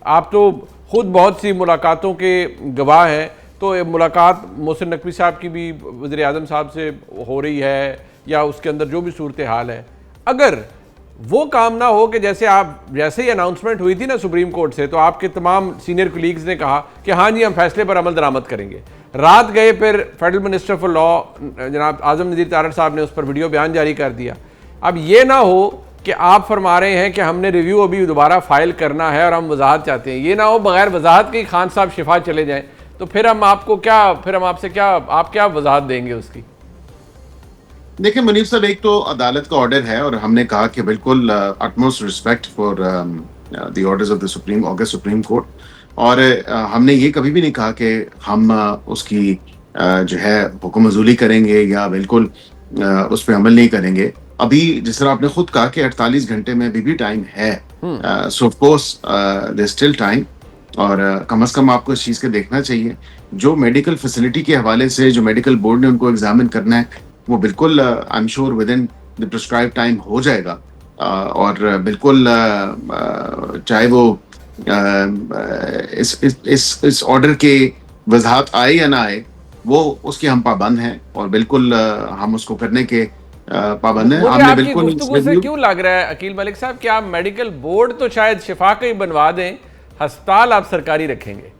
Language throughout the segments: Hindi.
आप तो खुद बहुत सी मुलाकातों के गवाह हैं, तो ये मुलाकात मोहसिन नकवी साहब की भी वज़ीर आज़म साहब से हो रही है या उसके अंदर जो भी सूरत हाल है, अगर वो काम ना हो कि जैसे ही अनाउंसमेंट हुई थी ना सुप्रीम कोर्ट से, तो आपके तमाम सीनियर कलीग्स ने कहा कि हाँ जी हम फैसले पर अमल दरामद करेंगे। रात गए, फिर फेडरल मिनिस्टर फॉर लॉ जनाब आज़म नज़ीर तारड़ साहब ने उस पर वीडियो बयान जारी कर दिया। अब ये ना हो कि आप फरमा रहे हैं कि हमने रिव्यू अभी दोबारा फाइल करना है और हम वजाहत चाहते हैं, ये ना हो बगैर वजाहत के खान साहब शिफा चले जाएं, तो फिर हम आपसे क्या आप क्या वजाहत देंगे उसकी? देखिए मुनीफ साहब, एक तो अदालत का ऑर्डर है और हमने कहा कि बिल्कुल utmost respect for the orders of the supreme court, और हमने ये कभी भी नहीं कहा कि हम उसकी जो है हुक्म करेंगे या बिल्कुल उस पर अमल नहीं करेंगे। अभी जिस तरह आपने खुद कहा कि 48 घंटे में अभी भी टाइम है, so of course there still time, और कम से कम आपको इस चीज़ के देखना चाहिए। जो मेडिकल फैसिलिटी के हवाले से जो मेडिकल बोर्ड ने उनको एग्जामिन करना है, वो बिल्कुल I am sure with in the prescribe time हो जाएगा। और बिल्कुल चाहे वो इस ऑर्डर के वजाहत आए या ना आए, वो उसके हम पाबंद हैं और बिल्कुल हम उसको करने के पाबंद हैं। हमने आपकी गुफ्तगू से क्यों लग रहा है अकील मलिक साहब कि आप मेडिकल बोर्ड तो शायद शिफा का ही बनवा दें, अस्पताल आप सरकारी रखेंगे,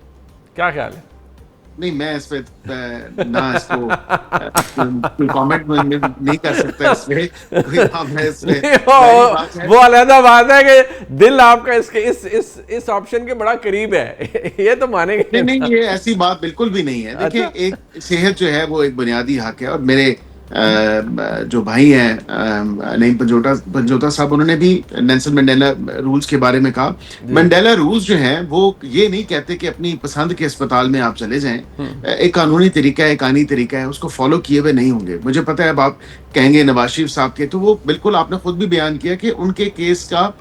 क्या ख्याल है? नहीं, मैं इस पे ना इसको कमेंट नहीं कर सकता वो अलग बात है कि दिल आपका इसके इस ऑप्शन के बड़ा करीब है ये तो मानेंगे। नहीं, ये ऐसी बात बिल्कुल भी नहीं है। देखिए, अच्छा? एक सेहत जो है वो एक बुनियादी हक है, और मेरे जो भाई हैं नईम पंजोता साहब, उन्होंने भी नेल्सन मंडेला रूल्स के बारे में कहा। मंडेला रूल्स जो हैं वो ये नहीं कहते कि अपनी पसंद के अस्पताल में आप चले जाएं। एक कानूनी तरीका है, एक आईनी तरीका है, उसको फॉलो किए हुए नहीं होंगे। मुझे पता है अब आप कहेंगे नवाज शरीफ साहब के, तो वो बिल्कुल आपने खुद भी बयान किया कि उनके केस का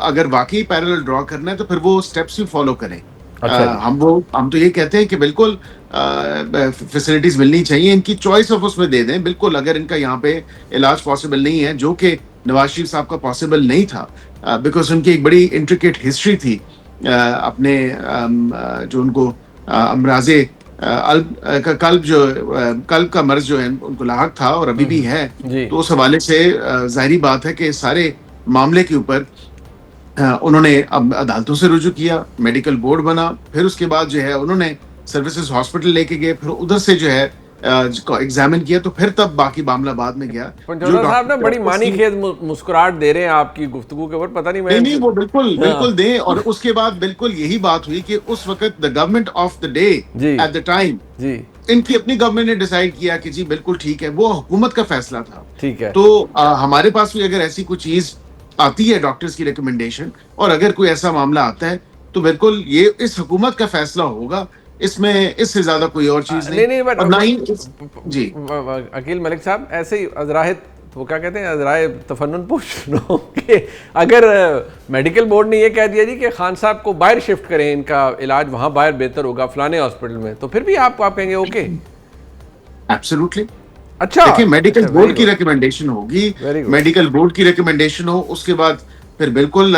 अगर वाकई पैरेलल ड्रॉ करना है तो फिर वो स्टेप्स भी फॉलो करें। हम तो ये कहते हैं कि बिल्कुल फैसिलिटीज मिलनी चाहिए, इनकी चॉइस ऑफ उसमें दे दें। बिल्कुल अगर इनका यहाँ पे इलाज पॉसिबल नहीं है, जो कि नवाज शरीफ साहब का पॉसिबल नहीं था, बिकॉज उनकी एक बड़ी इंट्रिकेट हिस्ट्री थी अपने जो उनको अमराजे कल्ब का मर्ज जो है उनको लाहक था और अभी भी है, तो उस हवाले से जाहिर बात है कि सारे मामले के ऊपर उन्होंने अब अदालतों से रुजू किया, मेडिकल बोर्ड बना, फिर उसके बाद जो है उन्होंने सर्विसेज हॉस्पिटल लेके गए, फिर उधर से जो है एग्जामिन किया, तो फिर तब बाकी मामला बाद में गया। पंजोता साहब ने बड़ी मानी खेज मुस्कुराहट दे रहे हैं आपकी गुफ्तगू के ऊपर, पता नहीं नहीं, वो बिल्कुल दें। और उसके बाद बिल्कुल यही बात हुई कि उस वक्त the government of the day at the time, इनकी अपनी गवर्नमेंट ने डिसाइड किया कि जी बिल्कुल ठीक है, वो हुकूमत का फैसला था। ठीक है, तो हमारे पास भी अगर ऐसी कोई चीज आती है डॉक्टर्स की रिकमेंडेशन, और अगर कोई ऐसा मामला आता है, तो बिल्कुल ये इस हुकूमत का फैसला होगा, इसमें इससे ज्यादा कोई और चीज नहीं। और ना ही जी अकील मलिक साहब, ऐसे ही अजराए वो क्या कहते हैं, अजराए तफन्नुन पूछ लो कि अगर मेडिकल बोर्ड ने ये कह दिया जी कि खान साहब को बाहर शिफ्ट करें, इनका इलाज वहां बाहर बेहतर होगा फलाने हॉस्पिटल में, तो फिर भी आप कहेंगे ओके? एब्सोल्युटली। अच्छा, देखिए, मेडिकल बोर्ड की रिकमेंडेशन होगी, मेडिकल बोर्ड की रिकमेंडेशन हो, उसके बाद फिर बिल्कुल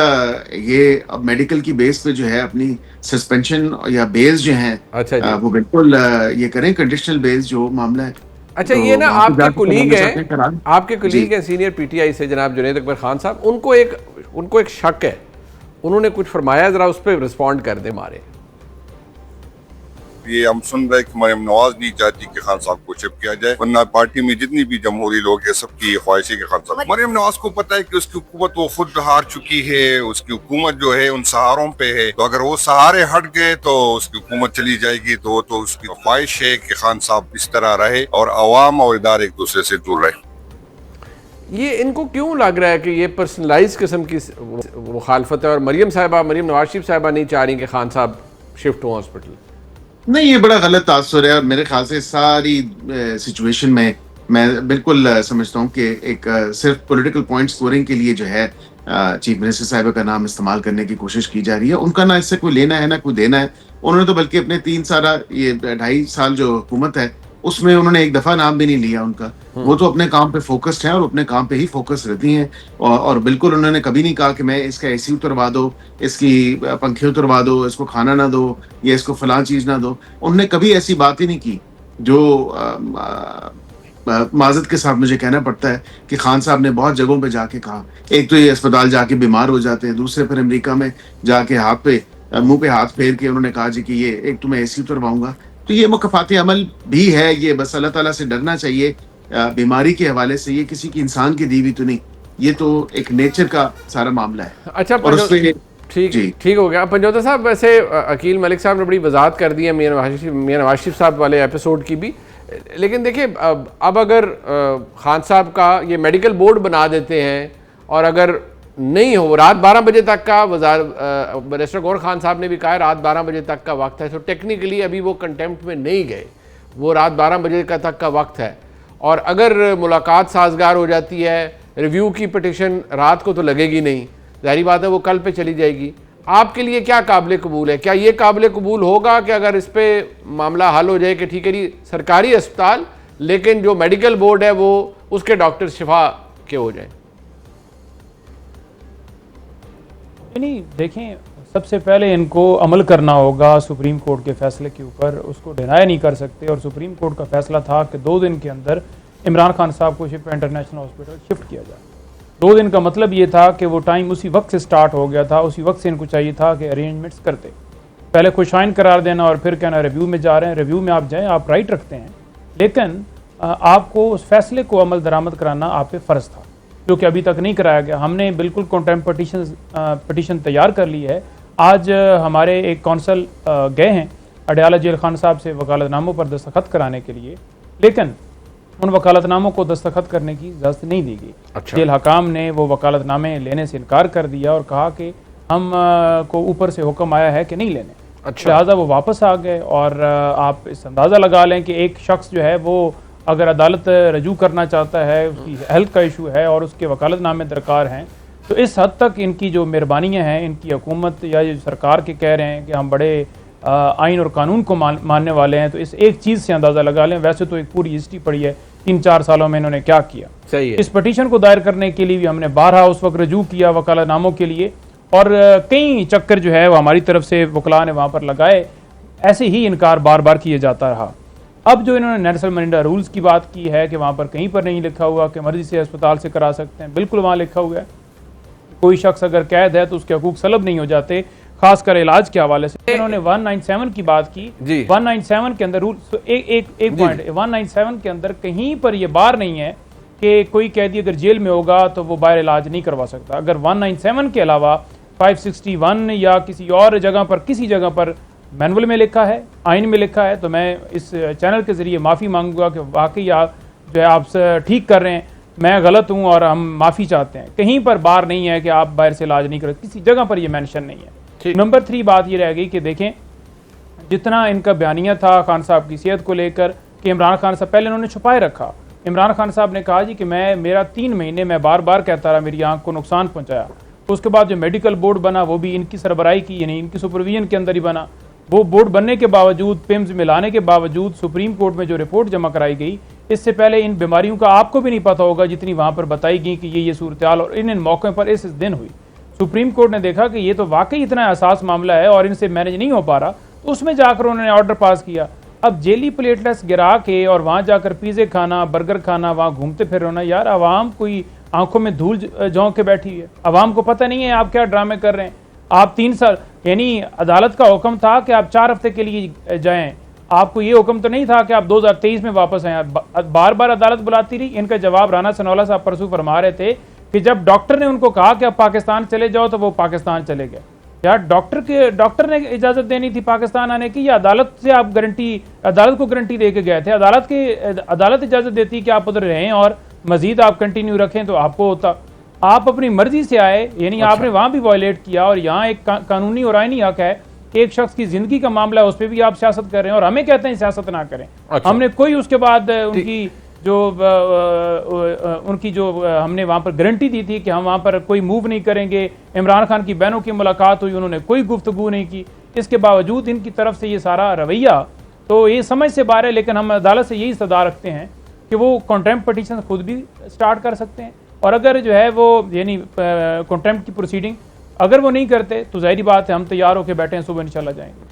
ये अब मेडिकल की बेस पे जो है अपनी सस्पेंशन या बेस जो है, वो बिल्कुल ये करें, कंडीशनल बेस जो मामला है। अच्छा, तो ये ना आपके कुलीग हैं सीनियर पीटीआई से जनाब जुनैद अकबर खान साहब, उनको एक शक है, उन्होंने कुछ फरमाया, जरा उस पर रिस्पॉन्ड कर दे मारे। ये हम सुन रहे कि मरियम नवाज नहीं चाहती कि खान साहब को शिफ्ट किया जाए, वरना पार्टी में जितनी भी जमहूरी लोग हैं सबकी ख्वाहिश है कि खान साहब। मरियम नवाज को पता है कि उसकी हुकूमत वो खुद हार चुकी है, उसकी हुकूमत जो है उन सहारों पे है, तो अगर वो सहारे हट गए तो उसकी हुकूमत चली जाएगी। तो उसकी ख्वाहिश है कि खान साहब इस तरह रहे और अवाम और इदारे एक दूसरे से दूर रहे। ये इनको क्यों लग रहा है कि ये पर्सनलाइज किस्म की मुखालफत है और मरियम नवाज शरीफ साहिबा नहीं चाह रही कि खान साहब शिफ्ट हो हॉस्पिटल? नहीं, ये बड़ा गलत तासुर है, और मेरे ख्याल से सारी सिचुएशन में मैं बिल्कुल समझता हूँ कि एक सिर्फ पॉलिटिकल पॉइंट स्कोरिंग के लिए जो है चीफ मिनिस्टर साहिबा का नाम इस्तेमाल करने की कोशिश की जा रही है। उनका ना इससे कोई लेना है ना कोई देना है। उन्होंने तो बल्कि अपने 2.5 साल जो हुकूमत है उसमें उन्होंने एक दफा नाम भी नहीं लिया उनका। वो तो अपने काम पे फोकस्ड हैं और अपने काम पे ही फोकस रहती हैं, और बिल्कुल उन्होंने कभी नहीं कहा कि मैं इसका एसी उतरवा दो, इसकी पंखे उतरवा दो, इसको खाना ना दो, या इसको फलां चीज ना दो। उन्होंने कभी ऐसी बात ही नहीं की जो माजरत के साथ मुझे कहना पड़ता है कि खान साहब ने बहुत जगहों पे जाके कहा। एक तो ये अस्पताल जाके बीमार हो जाते हैं, दूसरे फिर अमेरिका में जाके हाथ पे मुंह पे हाथ फेर के उन्होंने कहा जी कि ये एक तो मैं एसी उतरवाऊंगा। तो ये मुकफ़ाती अमल भी है, ये बस अल्लाह ताला से डरना चाहिए बीमारी के हवाले से। ये किसी की इंसान की दी हुई तो नहीं, ये तो एक नेचर का सारा मामला है। अच्छा, और उसमें ठीक हो गया पंजोता साहब। वैसे अकील मलिक साहब ने बड़ी वजाहत कर दी है मियां नवाज शरीफ साहब वाले एपिसोड की भी, लेकिन देखिए अब अगर खान साहब का ये मेडिकल बोर्ड बना देते हैं और अगर नहीं हो, रात 12 बजे तक का बैरिस्टर गौहर खान साहब ने भी कहा है रात 12 बजे तक का वक्त है, तो टेक्निकली अभी वो कंटेम्प्ट में नहीं गए, वो रात 12 बजे का तक का वक्त है। और अगर मुलाकात साजगार हो जाती है, रिव्यू की पिटिशन रात को तो लगेगी नहीं, ज़ाहिर बात है वो कल पे चली जाएगी। आपके लिए क्या काबिल कबूल है? क्या ये काबिल कबूल होगा कि अगर इस पे मामला हल हो जाए कि ठीक है जी सरकारी अस्पताल, लेकिन जो मेडिकल बोर्ड है वो उसके डॉक्टर शिफा के हो जाए? नहीं, देखें, सबसे पहले इनको अमल करना होगा सुप्रीम कोर्ट के फैसले के ऊपर, उसको डिनाई नहीं कर सकते। और सुप्रीम कोर्ट का फैसला था कि 2 दिन के अंदर इमरान खान साहब को शिफा इंटरनेशनल हॉस्पिटल शिफ्ट किया जाए। 2 दिन का मतलब ये था कि वो टाइम उसी वक्त से स्टार्ट हो गया था, उसी वक्त से इनको चाहिए था कि अरेंजमेंट्स करते, पहले खुशाइन करार देना और फिर कहना रिव्यू में जा रहे हैं। रिव्यू में आप जाएँ, आप राइट रखते हैं, लेकिन आपको उस फैसले को अमल दरामद कराना आप पे फ़र्ज़ था, जो कि अभी तक नहीं कराया गया। हमने बिल्कुल कंटेम्प्ट पटिशन तैयार कर ली है। आज हमारे एक कौंसल गए हैं अडयाला जेल खान साहब से वकालतनामों पर दस्तखत कराने के लिए, लेकिन उन वकालतनामों को दस्तखत करने की इजाज़त नहीं दी गई। अच्छा। जेल हकाम ने वो वकालतनामे लेने से इनकार कर दिया और कहा कि हम को ऊपर से हुक्म आया है कि नहीं लेने। अच्छा। लिहाजा वो वापस आ गए। और आप इस अंदाज़ा लगा लें कि एक शख्स जो है वो अगर अदालत रजू करना चाहता है, उसकी हेल्थ का इशू है और उसके वकालतनामे दरकार हैं, तो इस हद तक इनकी जो मेहरबानियाँ हैं, इनकी हुकूमत या जो सरकार के कह रहे हैं कि हम बड़े आइन और कानून को मानने वाले हैं, तो इस एक चीज़ से अंदाज़ा लगा लें। वैसे तो एक पूरी हिस्ट्री पड़ी है 3-4 सालों में इन्होंने क्या किया। सही है। इस पटिशन को दायर करने के लिए भी हमने 12 उस वक्त रजू किया वकालतनामों के लिए, और कई चक्कर जो है वो हमारी तरफ से वकला ने वहाँ पर लगाए, ऐसे ही इनकार बार बार किए जाता रहा। अब जो इन्होंने नेल्सन मंडेला रूल्स की बात की है कि वहाँ पर कहीं पर नहीं लिखा हुआ कि मर्जी से अस्पताल से करा सकते हैं, बिल्कुल वहाँ लिखा हुआ है कोई शख्स अगर कैद है तो उसके हकूक सलब नहीं हो जाते, खासकर इलाज के हवाले से। इन्होंने 197 की बात की। 197 के अंदर रूल एक पॉइंट 197 के अंदर कहीं पर यह बार नहीं है कि कोई कैदी अगर जेल में होगा तो वो बाहर इलाज नहीं करवा सकता। अगर 197 के अलावा 561 या किसी और जगह पर, किसी जगह पर मैनुअल में लिखा है, आइन में लिखा है, तो मैं इस चैनल के ज़रिए माफ़ी मांगूंगा कि वाकई आप जो है आप ठीक कर रहे हैं, मैं गलत हूं और हम माफ़ी चाहते हैं। कहीं पर बार नहीं है कि आप बाहर से इलाज नहीं करें, किसी जगह पर यह मेंशन नहीं है। नंबर 3 बात ये रह गई कि देखें, जितना इनका बयानिया था खान साहब की सेहत को लेकर कि इमरान खान साहब, पहले इन्होंने छुपाए रखा। इमरान खान साहब ने कहा जी कि मेरा 3 महीने मैं बार बार कहता रहा, मेरी आँख को नुकसान पहुँचाया। उसके बाद जो मेडिकल बोर्ड बना वो भी इनकी सरबराही की, यानी इनकी सुपरविजन के अंदर ही बना। वो बोर्ड बनने के बावजूद, पिम्स मिलाने के बावजूद सुप्रीम कोर्ट में जो रिपोर्ट जमा कराई गई, इससे पहले इन बीमारियों का आपको भी नहीं पता होगा जितनी वहाँ पर बताई गई कि ये सूरत हाल, और इन मौक़ों पर इस दिन हुई। सुप्रीम कोर्ट ने देखा कि ये तो वाकई इतना हसास मामला है और इनसे मैनेज नहीं हो पा रहा, तो उसमें जाकर उन्होंने ऑर्डर पास किया। अब जेली प्लेटलेट्स गिरा के और वहाँ जाकर पिज़्ज़े खाना, बर्गर खाना, वहाँ घूमते फिर रोना, यार आवाम कोई आंखों में धूल झोंक के बैठी है, आवाम को पता नहीं है आप क्या ड्रामे कर रहे हैं। आप 3 साल, यानी अदालत का हुक्म था कि आप 4 हफ्ते के लिए जाएं, आपको ये हुक्म तो नहीं था कि आप 2023 में वापस आए। बार बार अदालत बुलाती रही। इनका जवाब राना सनौला साहब परसों फरमा रहे थे कि जब डॉक्टर ने उनको कहा कि आप पाकिस्तान चले जाओ तो वो पाकिस्तान चले गए। यार डॉक्टर ने इजाज़त देनी थी पाकिस्तान आने की, या अदालत से आप अदालत को गारंटी दे के गए थे? अदालत इजाज़त देती कि आप उधर रहें और मजीद आप कंटिन्यू रखें तो आपको होता। आप अपनी मर्जी से आए, यानी आपने वहाँ भी वायलेट किया। और यहाँ एक कानूनी और आईनी हक है, एक शख्स की जिंदगी का मामला है, उस पर भी आप सियासत कर रहे हैं और हमें कहते हैं सियासत ना करें। हमने कोई उसके बाद उनकी जो हमने वहाँ पर गारंटी दी थी कि हम वहाँ पर कोई मूव नहीं करेंगे। इमरान खान की बहनों की मुलाकात हुई, उन्होंने कोई गुफ्तगू नहीं की। इसके बावजूद इनकी तरफ से ये सारा रवैया तो ये समझ से बाहर है, लेकिन हम अदालत से यही सदा रखते हैं कि वो कॉन्टेम्प्ट पटिशन खुद भी स्टार्ट कर सकते हैं, और अगर जो है वो यानी कॉन्टेम्प्ट की प्रोसीडिंग अगर वो नहीं करते तो ज़ाहिर बात है हम तैयार होकर बैठे हैं, सुबह इंशाल्लाह जाएंगे।